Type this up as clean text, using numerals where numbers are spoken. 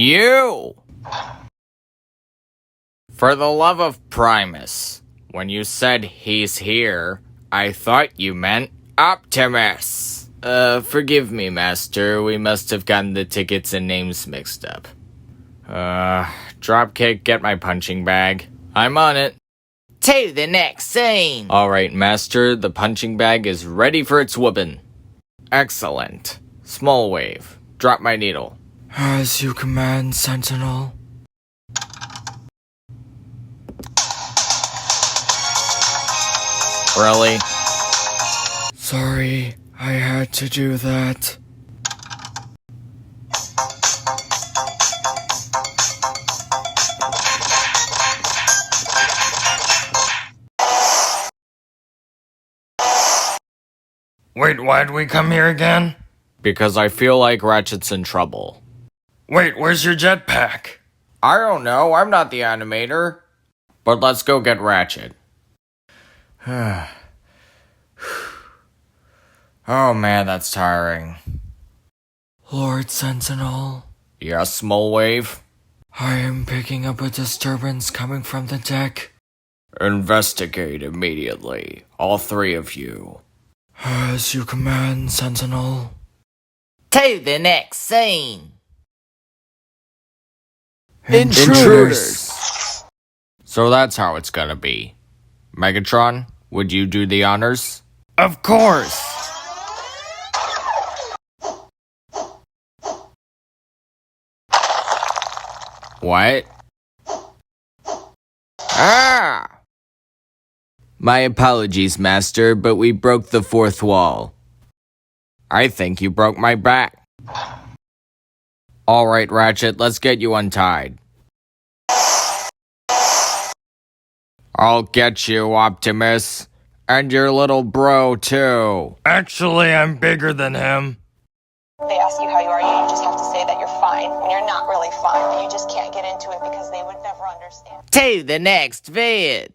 You! For the love of Primus, when you said he's here, I thought you meant Optimus. Forgive me, Master. We must have gotten the tickets and names mixed up. Dropkick, get my punching bag. I'm on it. To the next scene. Alright, Master, the punching bag is ready for its whooping. Excellent. Small wave. Drop my needle. As you command, Sentinel. Really? Sorry, I had to do that. Wait, why'd we come here again? Because I feel like Ratchet's in trouble. Wait, where's your jetpack? I don't know, I'm not the animator. But let's go get Ratchet. Oh man, that's tiring. Lord Sentinel, Yes, Small Wave? I am picking up a disturbance coming from the deck. Investigate immediately, all three of you. As you command, Sentinel. To the next scene. Intruders! So that's how it's gonna be. Megatron, would you do the honors? Of course! What? Ah! My apologies, Master, but we broke the fourth wall. I think you broke my back. Alright, Ratchet, let's get you untied. I'll get you, Optimus. And your little bro, too. Actually, I'm bigger than him. They ask you how you are, you just have to say that you're fine when you're not really fine. You just can't get into it because they would never understand. To the next vid.